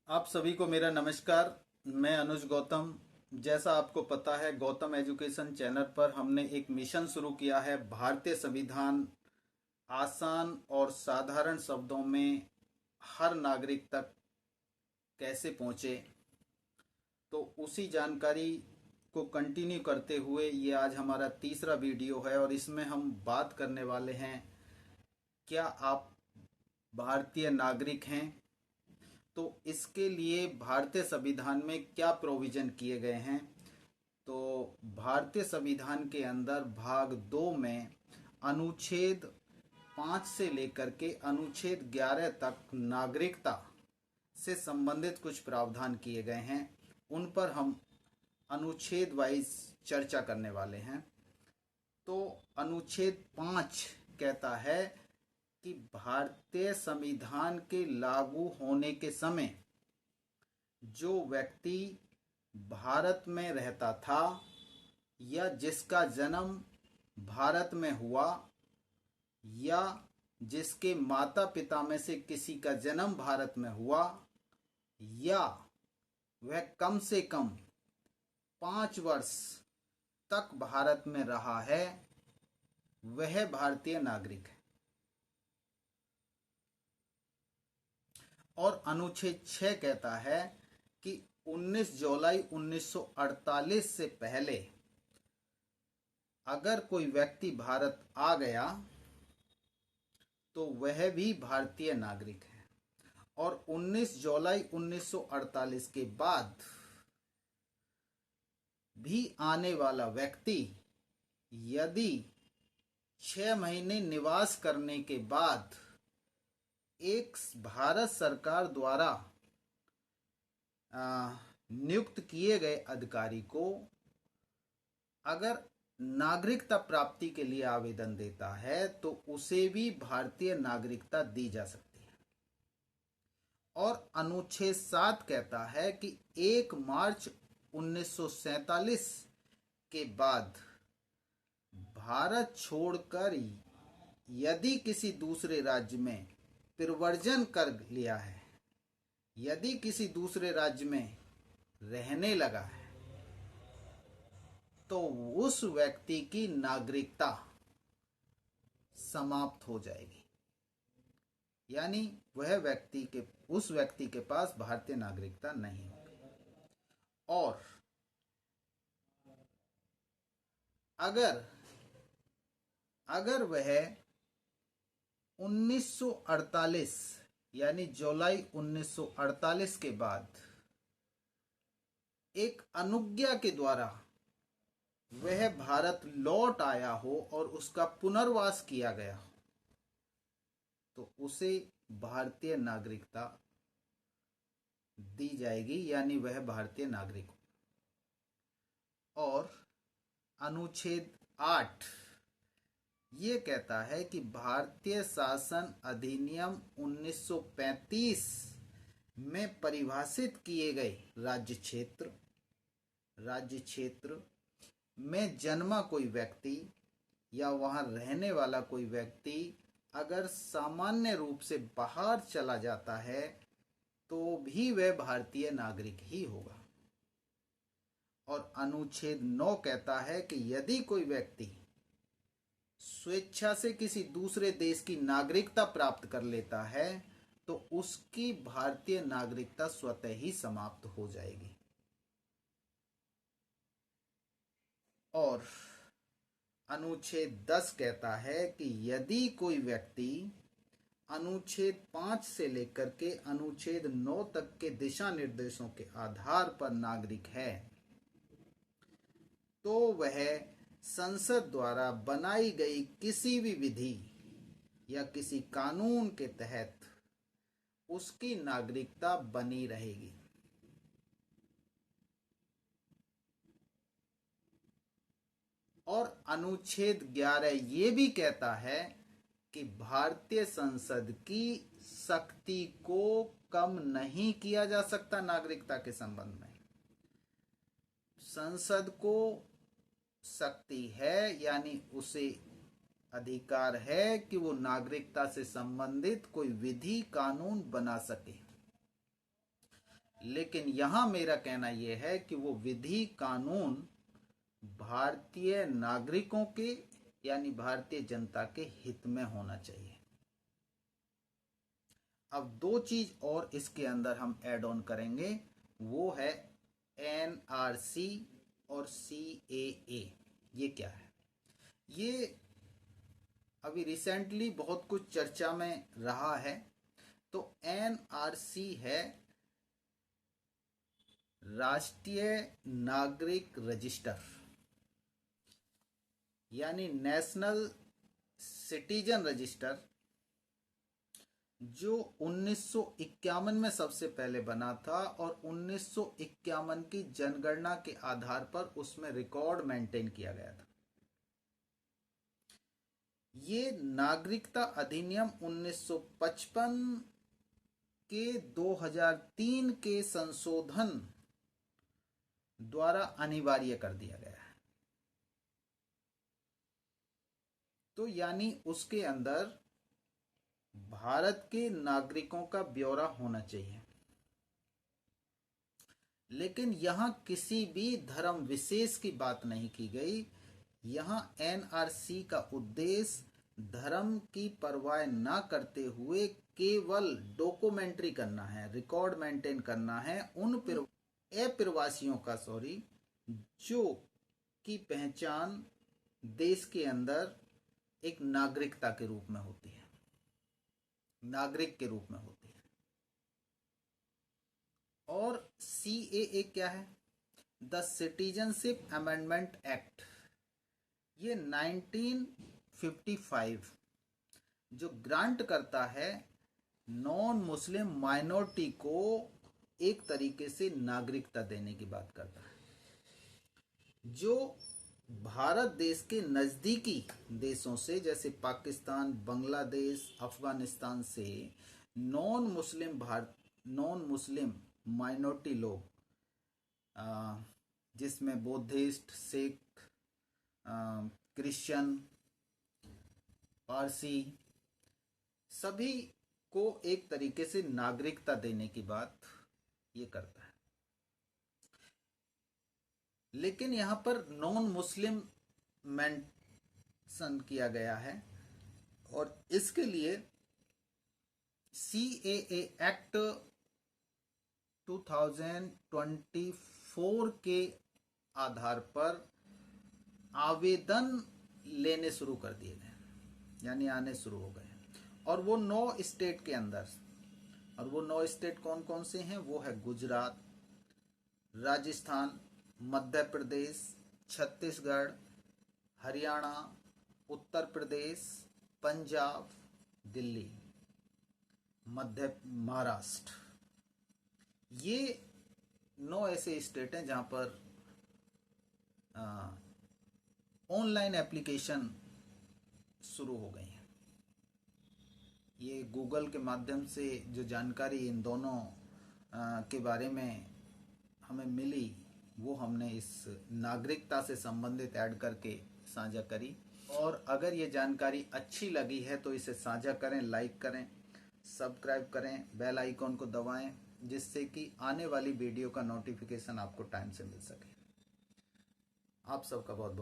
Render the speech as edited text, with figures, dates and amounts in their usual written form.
आप सभी को मेरा नमस्कार। मैं अनुज गौतम। जैसा आपको पता है, गौतम एजुकेशन चैनल पर हमने एक मिशन शुरू किया है, भारतीय संविधान आसान और साधारण शब्दों में हर नागरिक तक कैसे पहुंचे। तो उसी जानकारी को कंटिन्यू करते हुए ये आज हमारा तीसरा वीडियो है और इसमें हम बात करने वाले हैं, क्या आप भारतीय नागरिक हैं। तो इसके लिए भारतीय संविधान में क्या प्रोविज़न किए गए हैं। तो भारतीय संविधान के अंदर भाग 2 में अनुच्छेद 5 से लेकर के अनुच्छेद 11 तक नागरिकता से संबंधित कुछ प्रावधान किए गए हैं। उन पर हम अनुच्छेद वाइज चर्चा करने वाले हैं। तो अनुच्छेद 5 कहता है कि भारतीय संविधान के लागू होने के समय जो व्यक्ति भारत में रहता था या जिसका जन्म भारत में हुआ या जिसके माता पिता में से किसी का जन्म भारत में हुआ या वह कम से कम 5 वर्ष तक भारत में रहा है, वह भारतीय नागरिक है। और अनुच्छेद 6 कहता है कि 19 जुलाई 1948 से पहले अगर कोई व्यक्ति भारत आ गया तो वह भी भारतीय नागरिक है। और 19 जुलाई 1948 के बाद भी आने वाला व्यक्ति यदि 6 महीने निवास करने के बाद एक भारत सरकार द्वारा नियुक्त किए गए अधिकारी को अगर नागरिकता प्राप्ति के लिए आवेदन देता है तो उसे भी भारतीय नागरिकता दी जा सकती है। और अनुच्छेद 7 कहता है कि 1 मार्च 1947 के बाद भारत छोड़कर यदि किसी दूसरे राज्य में प्रव्रजन कर लिया है, यदि किसी दूसरे राज्य में रहने लगा है, तो उस व्यक्ति की नागरिकता समाप्त हो जाएगी। यानी उस व्यक्ति के पास भारतीय नागरिकता नहीं होगी। और अगर वह 1948 यानी जुलाई 1948 के बाद एक अनुज्ञा के द्वारा वह भारत लौट आया हो और उसका पुनर्वास किया गया हो, तो उसे भारतीय नागरिकता दी जाएगी, यानी वह भारतीय नागरिक हो। और अनुच्छेद 8 ये कहता है कि भारतीय शासन अधिनियम 1935 में परिभाषित किए गए राज्य क्षेत्र में जन्मा कोई व्यक्ति या वहां रहने वाला कोई व्यक्ति अगर सामान्य रूप से बाहर चला जाता है तो भी वह भारतीय नागरिक ही होगा। और अनुच्छेद 9 कहता है कि यदि कोई व्यक्ति स्वेच्छा से किसी दूसरे देश की नागरिकता प्राप्त कर लेता है तो उसकी भारतीय नागरिकता स्वतः ही समाप्त हो जाएगी। और अनुच्छेद 10 कहता है कि यदि कोई व्यक्ति अनुच्छेद 5 से लेकर के अनुच्छेद 9 तक के दिशा निर्देशों के आधार पर नागरिक है तो वह संसद द्वारा बनाई गई किसी भी विधि या किसी कानून के तहत उसकी नागरिकता बनी रहेगी। और अनुच्छेद 11 ये भी कहता है कि भारतीय संसद की शक्ति को कम नहीं किया जा सकता नागरिकता के संबंध में। संसद को शक्ति है, यानी उसे अधिकार है कि वो नागरिकता से संबंधित कोई विधि कानून बना सके। लेकिन यहाँ मेरा कहना यह है कि वो विधि कानून भारतीय नागरिकों के यानी भारतीय जनता के हित में होना चाहिए। अब दो चीज और इसके अंदर हम ऐड ऑन करेंगे, वो है एनआरसी और सीएए। ये क्या है? ये अभी रिसेंटली बहुत कुछ चर्चा में रहा है। तो एनआरसी है राष्ट्रीय नागरिक रजिस्टर, यानी नेशनल सिटीजन रजिस्टर, जो 1951 में सबसे पहले बना था और 1951 की जनगणना के आधार पर उसमें रिकॉर्ड मेंटेन किया गया था। ये नागरिकता अधिनियम 1955 के 2003 के संशोधन द्वारा अनिवार्य कर दिया गया है। तो यानी उसके अंदर भारत के नागरिकों का ब्यौरा होना चाहिए। लेकिन यहां किसी भी धर्म विशेष की बात नहीं की गई। यहां एनआरसी का उद्देश्य धर्म की परवाह ना करते हुए केवल डॉक्यूमेंट्री करना है, रिकॉर्ड मेंटेन करना है उन अप्रवासियों का जो की पहचान देश के अंदर एक नागरिकता के रूप में होती है, नागरिक के रूप में होती है। और सीएए क्या है? The citizenship amendment act. ये 1955 जो ग्रांट करता है नॉन मुस्लिम माइनॉरिटी को एक तरीके से नागरिकता देने की बात करता है। जो भारत देश के नज़दीकी देशों से जैसे पाकिस्तान, बांग्लादेश, अफगानिस्तान से नॉन मुस्लिम माइनॉरिटी लोग, जिसमें बुद्धिस्ट, सिख, क्रिश्चियन, पारसी, सभी को एक तरीके से नागरिकता देने की बात ये करता है। लेकिन यहां पर नॉन मुस्लिम मेंशन किया गया है और इसके लिए सीएए एक्ट 2024 के आधार पर आवेदन लेने शुरू कर दिए गए, यानी आने शुरू हो गए। और वो 9 स्टेट के अंदर, और वो 9 स्टेट कौन कौन से हैं? वो है गुजरात, राजस्थान, मध्य प्रदेश, छत्तीसगढ़, हरियाणा, उत्तर प्रदेश, पंजाब, दिल्ली, महाराष्ट्र। ये 9 ऐसे स्टेट हैं जहां पर ऑनलाइन एप्लीकेशन शुरू हो गई है। ये गूगल के माध्यम से जो जानकारी इन दोनों के बारे में हमें मिली, वो हमने इस नागरिकता से संबंधित ऐड करके साझा करी। और अगर ये जानकारी अच्छी लगी है तो इसे साझा करें, लाइक करें, सब्सक्राइब करें, बेल आइकॉन को दबाएं, जिससे कि आने वाली वीडियो का नोटिफिकेशन आपको टाइम से मिल सके। आप सबका बहुत बहुत